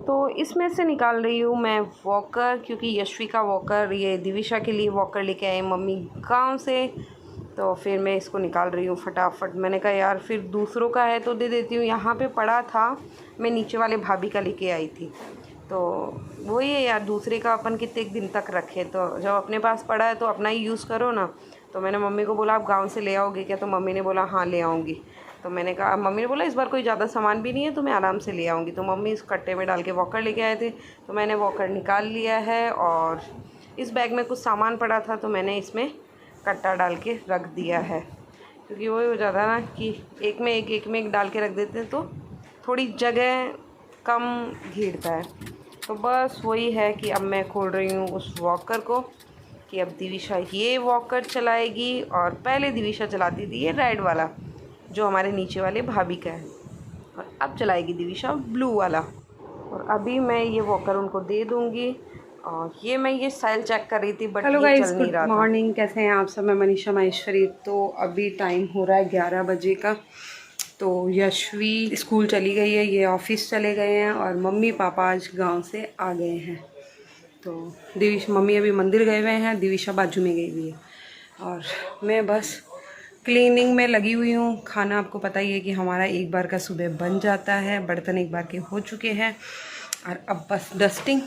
तो इसमें से निकाल रही हूँ मैं वॉकर, क्योंकि यशवी का वॉकर, ये दिविशा के लिए वॉकर लेके आए मम्मी गांव से। तो फिर मैं इसको निकाल रही हूँ फटाफट। मैंने कहा यार फिर दूसरों का है तो दे देती हूँ। यहाँ पे पड़ा था, मैं नीचे वाले भाभी का लेके आई थी। तो वही है यार, दूसरे का अपन कितने दिन तक रखे, तो जब अपने पास पड़ा है तो अपना ही यूज़ करो ना। तो मैंने मम्मी को बोला आप गाँव से ले आओगे क्या? तो मम्मी ने बोला हाँ ले आऊँगी। तो मैंने कहा, मम्मी ने बोला इस बार कोई ज़्यादा सामान भी नहीं है तो मैं आराम से ले आऊँगी। तो मम्मी इस कट्टे में डाल के वॉकर लेके आए थे, तो मैंने वॉकर निकाल लिया है। और इस बैग में कुछ सामान पड़ा था तो मैंने इसमें कट्टा डाल के रख दिया है, क्योंकि वही हो जाता है ना कि एक में एक डाल के रख देते हैं तो थोड़ी जगह कम घेरता है। तो बस वही है कि अब मैं खोल रही हूँ उस वॉकर को कि अब दिविशा ये वॉकर चलाएगी। और पहले दिविशा चलाती थी ये रेड वाला जो हमारे नीचे वाले भाभी का है, और अब चलाएगी दिविशा ब्लू वाला। और अभी मैं ये वॉकर उनको दे दूँगी। और ये मैं ये साइल चेक कर रही थी बट हेलो ये गाइस, चल नहीं रहा गुड था। मॉर्निंग। कैसे हैं आप सब? मैं मनीषा माहेश्वरी। तो अभी टाइम हो रहा है 11 बजे का। तो यशवी स्कूल चली गई है, ये ऑफिस चले गए हैं और मम्मी पापा आज गांव से आ गए हैं। तो मम्मी अभी मंदिर गए हुए हैं, दिविशा बाजू में गई हुई है और मैं बस क्लीनिंग में लगी हुई हूँ। खाना आपको पता ही है कि हमारा एक बार का सुबह बन जाता है, बर्तन एक बार के हो चुके हैं और अब बस डस्टिंग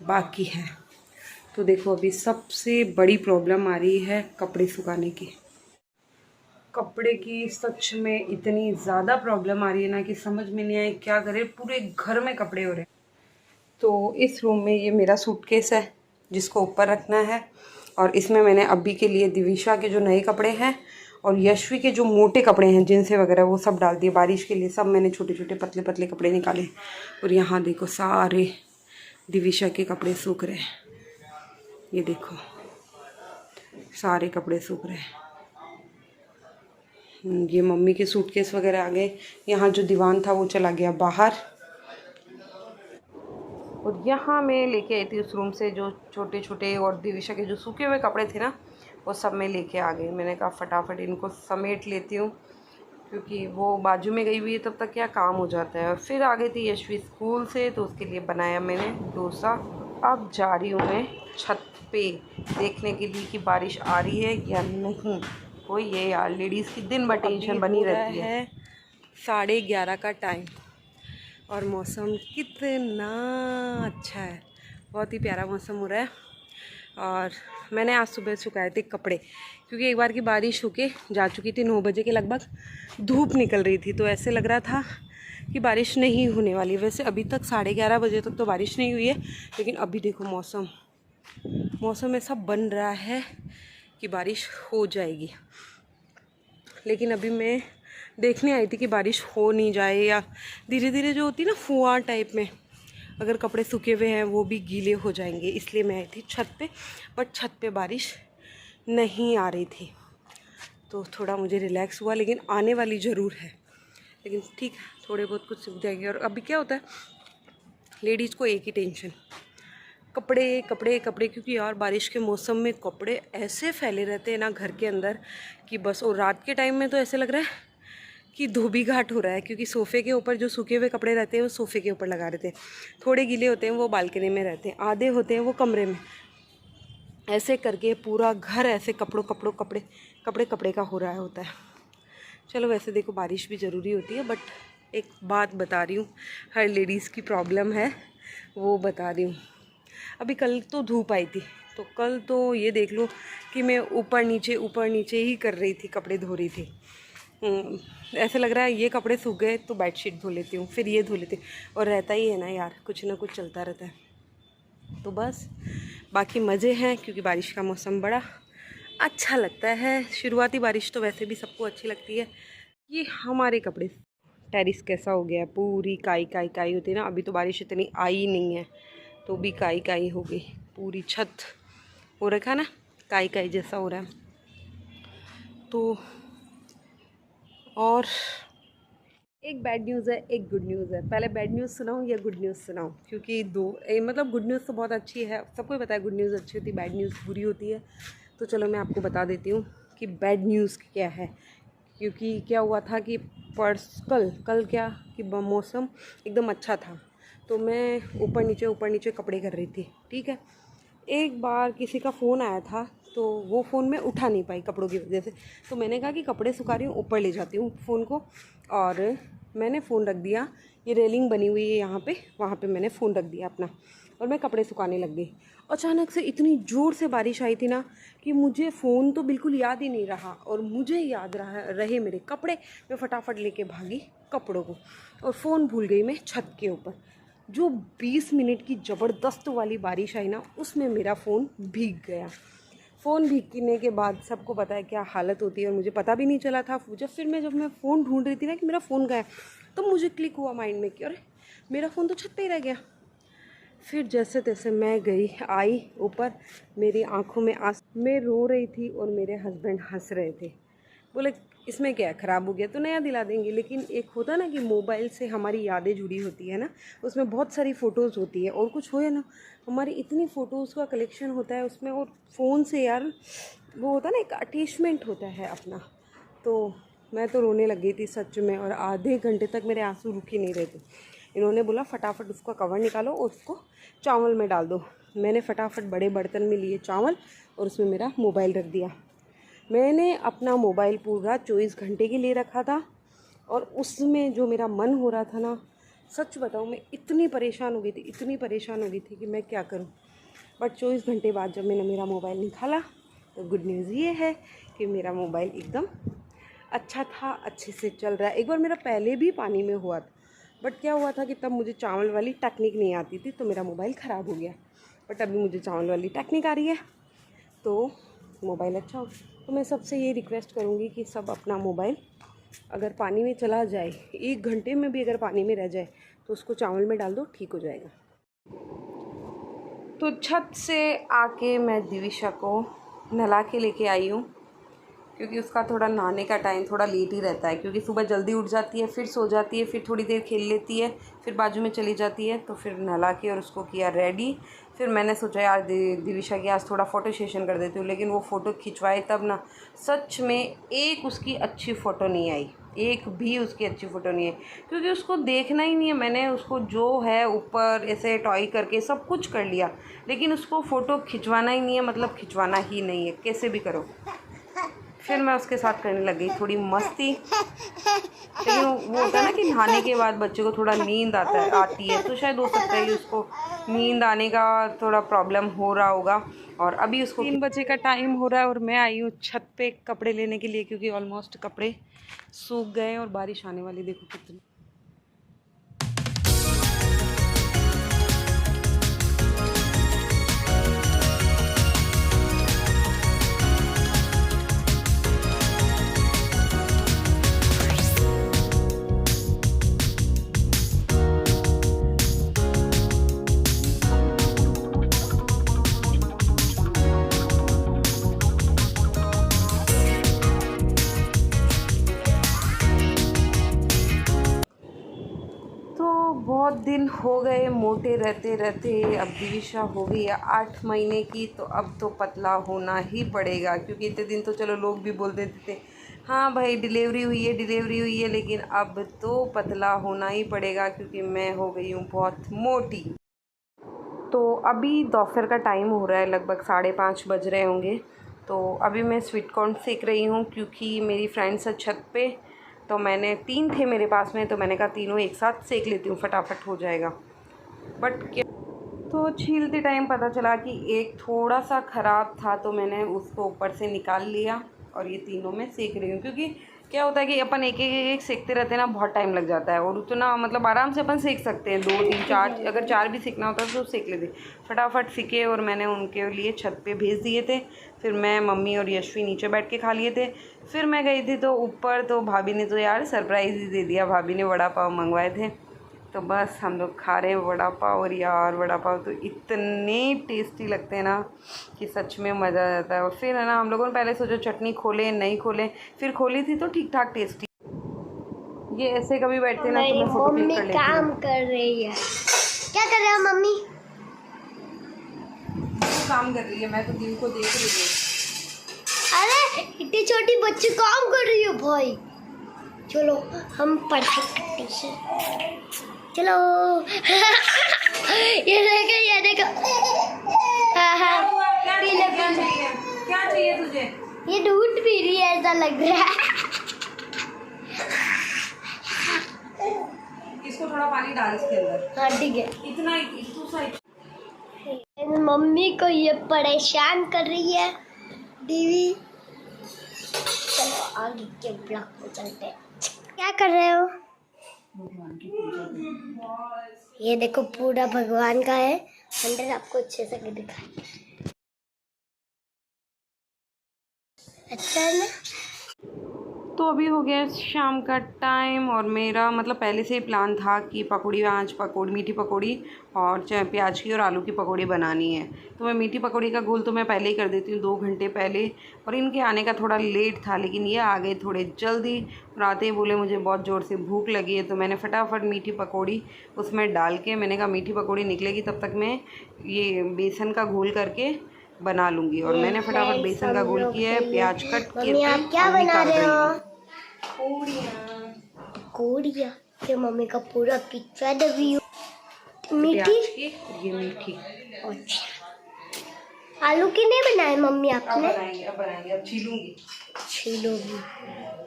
बाकी है। तो देखो अभी सबसे बड़ी प्रॉब्लम आ रही है कपड़े सुखाने की। कपड़े की सच में इतनी ज़्यादा प्रॉब्लम आ रही है ना कि समझ में नहीं आए क्या करें। पूरे घर में कपड़े हो रहे हैं। तो इस रूम में ये मेरा सूटकेस है जिसको ऊपर रखना है, और इसमें मैंने अभी के लिए दिविशा के जो नए कपड़े हैं और यशवी के जो मोटे कपड़े हैं जिनसे वगैरह वो सब डाल दिए। बारिश के लिए सब मैंने छोटे छोटे पतले पतले कपड़े निकाले। और यहाँ देखो सारे दिविशा के कपड़े सूख रहे हैं। ये देखो सारे कपड़े सूख रहे हैं। ये मम्मी के सूटकेस वगैरह आ गए। यहाँ जो दीवान था वो चला गया बाहर। और यहाँ मैं लेके आई थी उस रूम से जो छोटे छोटे और दिविशा के जो सूखे हुए कपड़े थे ना, वो सब मैं लेके आ गई। मैंने कहा फटाफट इनको समेट लेती हूँ, क्योंकि वो बाजू में गई हुई है तब तक क्या काम हो जाता है। और फिर आ गई थी यशवी स्कूल से, तो उसके लिए बनाया मैंने डोसा। अब जा रही हूँ मैं छत पे देखने के लिए कि बारिश आ रही है या नहीं। वही है यार, लेडीज़ की दिन भर टेंशन बनी रहती है। 11:30 का टाइम और मौसम कितना अच्छा है, बहुत ही प्यारा मौसम हो रहा है। और मैंने आज सुबह सुखाए थे कपड़े, क्योंकि एक बार की बारिश होके जा चुकी थी। 9 बजे के लगभग धूप निकल रही थी, तो ऐसे लग रहा था कि बारिश नहीं होने वाली। वैसे अभी तक 11:30 बजे तक तो बारिश नहीं हुई है, लेकिन अभी देखो मौसम ऐसा बन रहा है कि बारिश हो जाएगी। लेकिन अभी मैं देखने आई थी कि बारिश हो नहीं जाए, या धीरे धीरे जो होती है ना फुहार टाइप में, अगर कपड़े सूखे हुए हैं वो भी गीले हो जाएंगे। इसलिए मैं आई थी छत पे, बट छत पे बारिश नहीं आ रही थी, तो थोड़ा मुझे रिलैक्स हुआ। लेकिन आने वाली ज़रूर है, लेकिन ठीक है, थोड़े बहुत कुछ सूख जाएंगे। और अभी क्या होता है, लेडीज़ को एक ही टेंशन, कपड़े कपड़े कपड़े, क्योंकि यार बारिश के मौसम में कपड़े ऐसे फैले रहते हैं ना घर के अंदर कि बस। और रात के टाइम में तो ऐसे लग रहा है कि धोबी घाट हो रहा है, क्योंकि सोफ़े के ऊपर जो सूखे हुए कपड़े रहते हैं वो सोफ़े के ऊपर लगा रहते हैं, थोड़े गीले होते हैं वो बालकनी में रहते हैं, आधे होते हैं वो कमरे में। ऐसे करके पूरा घर ऐसे कपड़े का हो रहा होता है। चलो वैसे देखो बारिश भी ज़रूरी होती है, बट एक बात बता रही हूँ, हर लेडीज़ की प्रॉब्लम है, वो बता रही हूँ। अभी कल तो धूप आई थी, तो कल तो ये देख लो कि मैं ऊपर नीचे ही कर रही थी, कपड़े धो रही थी। ऐसे लग रहा है ये कपड़े सूख गए तो बेडशीट धो लेती हूँ, फिर ये धो लेती हूँ, और रहता ही है ना यार, कुछ ना कुछ चलता रहता है। तो बस बाकी मज़े हैं, क्योंकि बारिश का मौसम बड़ा अच्छा लगता है। शुरुआती बारिश तो वैसे भी सबको अच्छी लगती है। ये हमारे कपड़े, टेरिस कैसा हो गया है, पूरी काई काई काई होती है ना। अभी तो बारिश इतनी आई नहीं है, तो भी काई काई हो गई, पूरी छत हो रखा ना, काई काई जैसा हो रहा है। तो और एक बैड न्यूज़ है, एक गुड न्यूज़ है। पहले बैड न्यूज़ सुनाऊँ या गुड न्यूज़ सुनाऊँ? क्योंकि मतलब गुड न्यूज़ तो बहुत अच्छी है, सबको पता है गुड न्यूज़ अच्छी होती है, बैड न्यूज़ बुरी होती है। तो चलो मैं आपको बता देती हूँ कि बैड न्यूज़ क्या है। क्योंकि क्या हुआ था कि कल क्या कि मौसम एकदम अच्छा था, तो मैं ऊपर नीचे कपड़े कर रही थी, ठीक है। एक बार किसी का फ़ोन आया था, तो वो फ़ोन मैं उठा नहीं पाई कपड़ों की वजह से, तो मैंने कहा कि कपड़े सुखा रही हूँ, ऊपर ले जाती हूँ फ़ोन को, और मैंने फ़ोन रख दिया। ये रेलिंग बनी हुई है यहाँ पे, वहाँ पे मैंने फ़ोन रख दिया अपना, और मैं कपड़े सुखाने लग गई। अचानक से इतनी ज़ोर से बारिश आई थी ना कि मुझे फ़ोन तो बिल्कुल याद ही नहीं रहा, और मुझे याद रहे मेरे कपड़े। मैं फटाफट लेके भागी कपड़ों को, और फ़ोन भूल गई मैं छत के ऊपर। जो 20 मिनट की ज़बरदस्त वाली बारिश आई ना, उसमें मेरा फ़ोन भीग गया। फ़ोन भीगने के बाद सबको पता है क्या हालत होती है, और मुझे पता भी नहीं चला था। जब मैं फ़ोन ढूंढ रही थी ना कि मेरा फ़ोन गया, तो मुझे क्लिक हुआ माइंड में कि अरे मेरा फ़ोन तो छत पे ही रह गया। फिर जैसे तैसे मैं आई ऊपर, मेरी आंखों में मैं रो रही थी, और मेरे हस्बैंड हंस रहे थे। बोले इसमें क्या ख़राब हो गया तो नया दिला देंगे। लेकिन एक होता ना कि मोबाइल से हमारी यादें जुड़ी होती है ना, उसमें बहुत सारी फ़ोटोज़ होती है, और कुछ हो या ना, हमारी इतनी फ़ोटोज़ का कलेक्शन होता है उसमें, और फ़ोन से यार वो होता है ना, एक अटैचमेंट होता है अपना। तो मैं तो रोने लग गई थी सच में, और आधे घंटे तक मेरे आंसू रुक ही नहीं रहे थे। इन्होंने बोला फटाफट उसका कवर निकालो और उसको चावल में डाल दो। मैंने फटाफट बड़े बर्तन में लिए चावल, और उसमें मेरा मोबाइल रख दिया। मैंने अपना मोबाइल पूरा 24 घंटे के लिए रखा था, और उसमें जो मेरा मन हो रहा था ना, सच बताऊँ मैं इतनी परेशान हो गई थी कि मैं क्या करूँ। बट 24 घंटे बाद जब मैंने मेरा मोबाइल निकाला, तो गुड न्यूज़ ये है कि मेरा मोबाइल एकदम अच्छा था, अच्छे से चल रहा है। एक बार मेरा पहले भी पानी में हुआ था, बट क्या हुआ था कि तब मुझे चावल वाली टेक्निक नहीं आती थी, तो मेरा मोबाइल ख़राब हो गया। बट अभी मुझे चावल वाली टेक्निक आ रही है, तो मोबाइल अच्छा हो। तो मैं सबसे ये रिक्वेस्ट करूँगी कि सब अपना मोबाइल अगर पानी में चला जाए, 1 घंटे में भी अगर पानी में रह जाए, तो उसको चावल में डाल दो, ठीक हो जाएगा। तो छत से आके मैं दिविशा को नहला के लेके आई हूँ, क्योंकि उसका थोड़ा नहाने का टाइम थोड़ा लेट ही रहता है, क्योंकि सुबह जल्दी उठ जाती है, फिर सो जाती है, फिर थोड़ी देर खेल लेती है, फिर बाजू में चली जाती है। तो फिर नहला के और उसको किया रेडी। फिर मैंने सोचा यार दिविशा की आज थोड़ा फ़ोटो सेशन कर देती हूँ, लेकिन वो फ़ोटो खिंचवाए तब ना, सच में एक उसकी अच्छी फ़ोटो नहीं आई, एक भी उसकी अच्छी फ़ोटो नहीं है, क्योंकि उसको देखना ही नहीं है। मैंने उसको जो है ऊपर ऐसे टॉय करके सब कुछ कर लिया, लेकिन उसको फ़ोटो खिंचवाना ही नहीं है, मतलब खिंचवाना ही नहीं है, कैसे भी करो। फिर मैं उसके साथ करने लग गई थोड़ी मस्ती। लेकिन वो होता है ना कि नहाने के बाद बच्चे को थोड़ा नींद आती है, तो शायद हो सकता है कि उसको नींद आने का थोड़ा प्रॉब्लम हो रहा होगा। और अभी उसको 3 बजे का टाइम हो रहा है, और मैं आई हूँ छत पे कपड़े लेने के लिए, क्योंकि ऑलमोस्ट कपड़े सूख गए और बारिश आने वाली, देखो कितनी। बहुत दिन हो गए मोटे रहते रहते, अब दिविशा हो गई है 8 महीने की, तो अब तो पतला होना ही पड़ेगा। क्योंकि इतने दिन तो चलो लोग भी बोल देते थे हाँ भाई डिलीवरी हुई है, लेकिन अब तो पतला होना ही पड़ेगा, क्योंकि मैं हो गई हूँ बहुत मोटी। तो अभी दोपहर का टाइम हो रहा है, लगभग 5:30 बज रहे होंगे। तो अभी मैं स्वीट कॉर्न सेक रही हूँ, क्योंकि मेरी फ्रेंड्स है छत पे, तो मैंने 3 थे मेरे पास में, तो मैंने कहा तीनों एक साथ सेक लेती हूँ, फटाफट हो जाएगा। बट क्या, तो छीलते टाइम पता चला कि एक थोड़ा सा ख़राब था, तो मैंने उसको ऊपर से निकाल लिया, और ये तीनों मैं सेक रही हूँ। क्योंकि क्या होता है कि अपन एक सेकते रहते हैं ना, बहुत टाइम लग जाता है, और उतना मतलब आराम से अपन सेक सकते हैं 2 3 4, अगर 4 भी सीखना होता है तो सेक लेते, फटाफट सीखे। और मैंने उनके लिए छत पे भेज दिए थे। फिर मैं, मम्मी और यशवी नीचे बैठ के खा लिए थे। फिर मैं गई थी तो ऊपर, तो भाभी ने तो यार सरप्राइज़ ही दे दिया, भाभी ने वड़ा पाव मंगवाए थे, तो बस हम लोग खा रहे हैं वड़ा पाव। और यार वड़ा पाव तो इतने टेस्टी लगते हैं ना कि सच में मज़ा आ जाता है। और फिर है ना, हम लोगों ने पहले सोचा चटनी खोलें नहीं खोलें, फिर खोली थी तो ठीक ठाक टेस्टी। ये ऐसे कभी बैठते ना तो मैं फोटो क्लिक कर लेती हूँ। काम कर रही है, क्या कर रहे हो मम्मी? काम कर रही है, मैं तो दिन को देख रही हूँ। अरे इतनी छोटी बच्ची काम कर रही है भाई, चलो हम पढ़ाई करते हैं। चलो ये देखो हाँ हाँ क्या चाहिए तुझे? ये दूध पी रही है ऐसा लग रहा है। इसको थोड़ा पानी डाल इसके अंदर। हाँ ठीक है। इतना तू साइड। मम्मी को ये परेशान कर रही है दीदी। चलो आगे के ब्लॉक में चलते हैं। क्या कर रहे हो? ये देखो पूरा भगवान का है। अंदर आपको अच्छे से दिखाई। अच्छा है ना? तो अभी हो गया शाम का टाइम और मेरा मतलब पहले से ही प्लान था कि पकौड़ी, आज पकौड़ी, मीठी पकौड़ी और प्याज की और आलू की पकौड़ी बनानी है। तो मैं मीठी पकौड़ी का घोल तो मैं पहले ही कर देती हूँ 2 घंटे पहले, और इनके आने का थोड़ा लेट था, लेकिन ये आ गए थोड़े जल्दी और आते ही बोले मुझे बहुत ज़ोर से भूख लगी है। तो मैंने फटाफट मीठी पकौड़ी उसमें डाल के, मैंने कहा मीठी पकौड़ी निकलेगी तब तक मैं ये बेसन का घोल करके बना लूँगी। और मैंने फटाफट बेसन का घोल किया है, प्याज कट मम्मी आप क्या बना रहे हो? पूड़ियाँ। कोड़िया के मम्मी का पूरा पिक्चर दबी मीठी। ये मीठी। अच्छा आलू की नहीं बनाए मम्मी अब आपने? बनाएंगे, अब छीलूंगी। छीलोगी?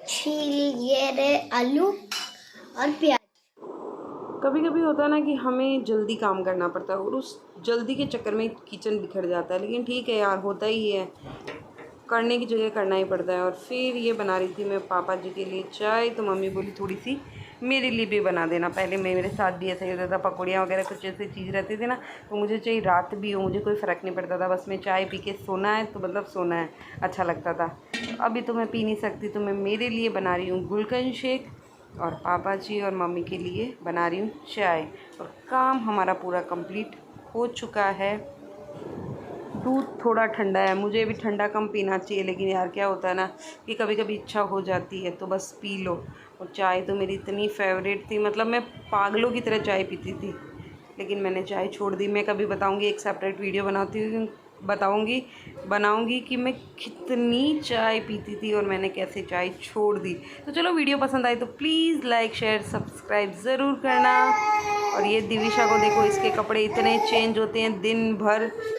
छील ये रे आलू और प्याज। कभी कभी होता है ना कि हमें जल्दी काम करना पड़ता है और उस जल्दी के चक्कर में किचन बिखर जाता है, लेकिन ठीक है यार, होता ही है, करने की जगह करना ही पड़ता है। और फिर ये बना रही थी मैं पापा जी के लिए चाय, तो मम्मी बोली थोड़ी सी मेरे लिए भी बना देना। पहले मेरे साथ भी ऐसा ही होता था, पकौड़ियाँ वगैरह कुछ ऐसी चीज़ रहती थी ना, तो मुझे चाहिए रात भी हो, मुझे कोई फ़र्क नहीं पड़ता था, बस मैं चाय पी के सोना है तो मतलब सोना है, अच्छा लगता था। अभी तो मैं पी नहीं सकती, तो मैं मेरे लिए बना रही हूँ गुलकंद शेक और पापा जी और मम्मी के लिए बना रही हूँ चाय। और काम हमारा पूरा कंप्लीट हो चुका है। दूध थोड़ा ठंडा है, मुझे भी ठंडा कम पीना चाहिए, लेकिन यार क्या होता है ना कि कभी कभी इच्छा हो जाती है तो बस पी लो। और चाय तो मेरी इतनी फेवरेट थी, मतलब मैं पागलों की तरह चाय पीती थी, लेकिन मैंने चाय छोड़ दी। मैं कभी बताऊंगी, एक सेपरेट वीडियो बनाऊंगी कि मैं कितनी चाय पीती थी और मैंने कैसे चाय छोड़ दी। तो चलो, वीडियो पसंद आई तो प्लीज़ लाइक शेयर सब्सक्राइब ज़रूर करना। और ये दिविशा को देखो, इसके कपड़े इतने चेंज होते हैं दिन भर।